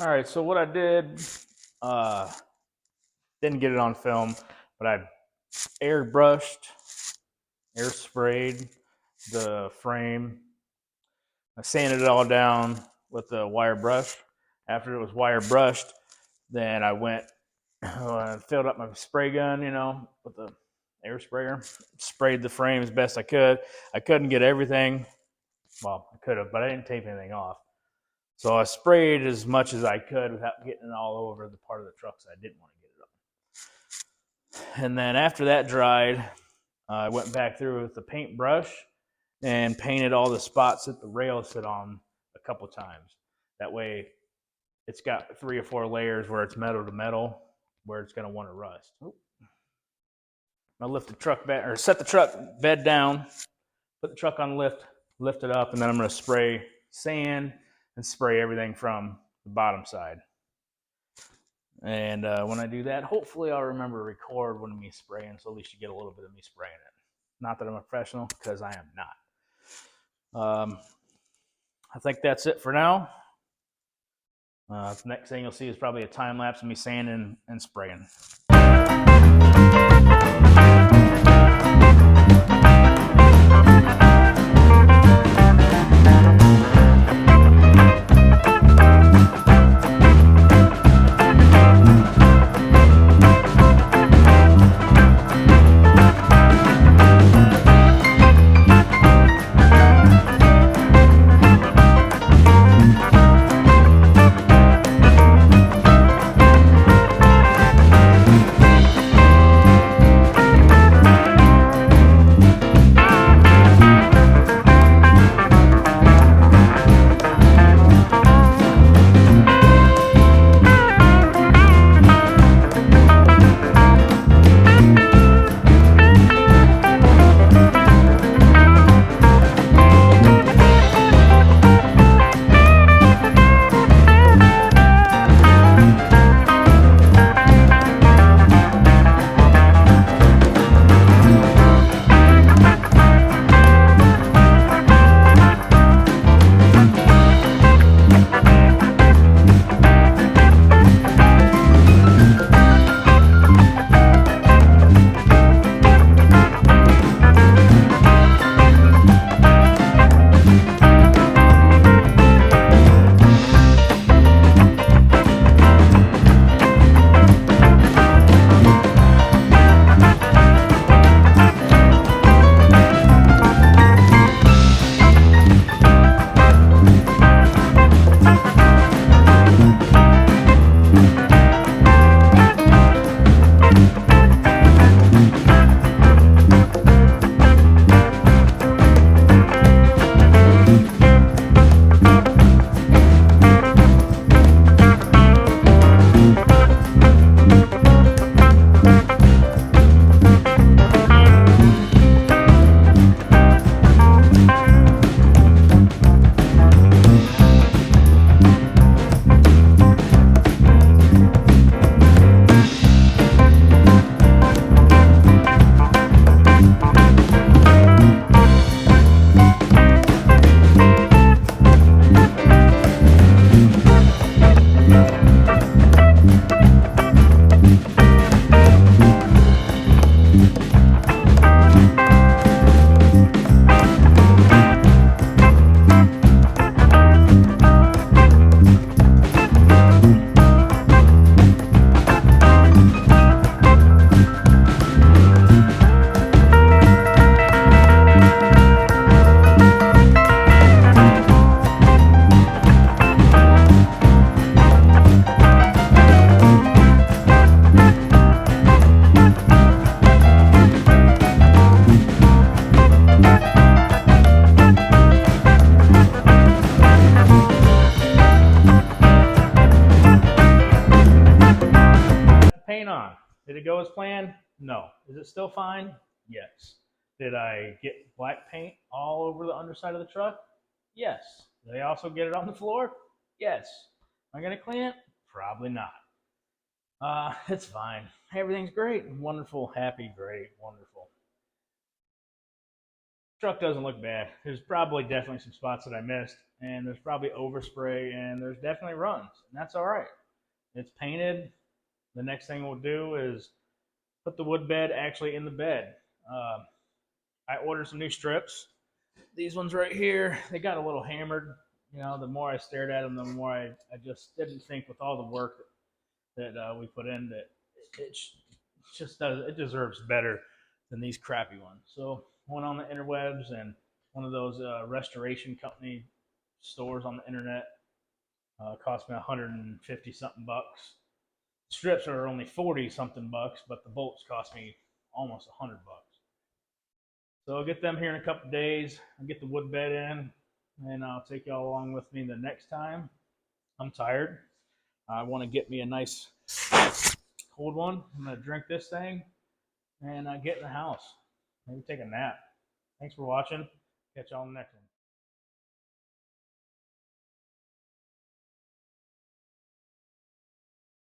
All right, so what I did, uh, didn't get it on film, but I airbrushed, air sprayed the frame. I sanded it all down with the wire brush. After it was wire brushed, then I went filled up my spray gun, with the air sprayer, sprayed the frame as best I could. I couldn't get everything. Well, I could have, but I didn't tape anything off. So I sprayed as much as I could without getting it all over the part of the trucks I didn't want to get it on. And then after that dried, I went back through with the paintbrush and painted all the spots that the rails sit on a couple times. That way, it's got 3 or 4 layers where it's metal to metal, where it's going to want to rust. I lift the truck bed or set the truck bed down, put the truck on lift it up, and then I'm going to spray sand and spray everything from the bottom side. And when I do that, hopefully I'll remember to record when me spraying, so at least you get a little bit of me spraying it. Not that I'm a professional, because I am not. I think that's it for now. The next thing you'll see is probably a time lapse of me sanding and spraying. Paint on. Did it go as planned? No. Is it still fine? Yes. Did I get black paint all over the underside of the truck? Yes. Did I also get it on the floor? Yes. Am I going to clean it? Probably not. It's fine. Everything's great. Wonderful, happy, great, wonderful. truck doesn't look bad. There's probably definitely some spots that I missed, and there's probably overspray, and there's definitely runs, and that's all right. It's painted. The next thing we'll do is put the wood bed actually in the bed. I ordered some new strips. These ones right here, they got a little hammered. You know, the more I stared at them, the more I just didn't think with all the work that we put in that it just does, it deserves better than these crappy ones. So went on the interwebs and one of those restoration company stores on the internet. Cost me 150 something bucks. Strips are only 40 something bucks, but the bolts cost me almost 100 bucks. So I'll get them here in a couple days. I'll get the wood bed in, and I'll take y'all along with me the next time. I'm tired. I want to get me a nice cold one. I'm going to drink this thing and get in the house. Maybe take a nap. Thanks for watching. Catch y'all in the next one.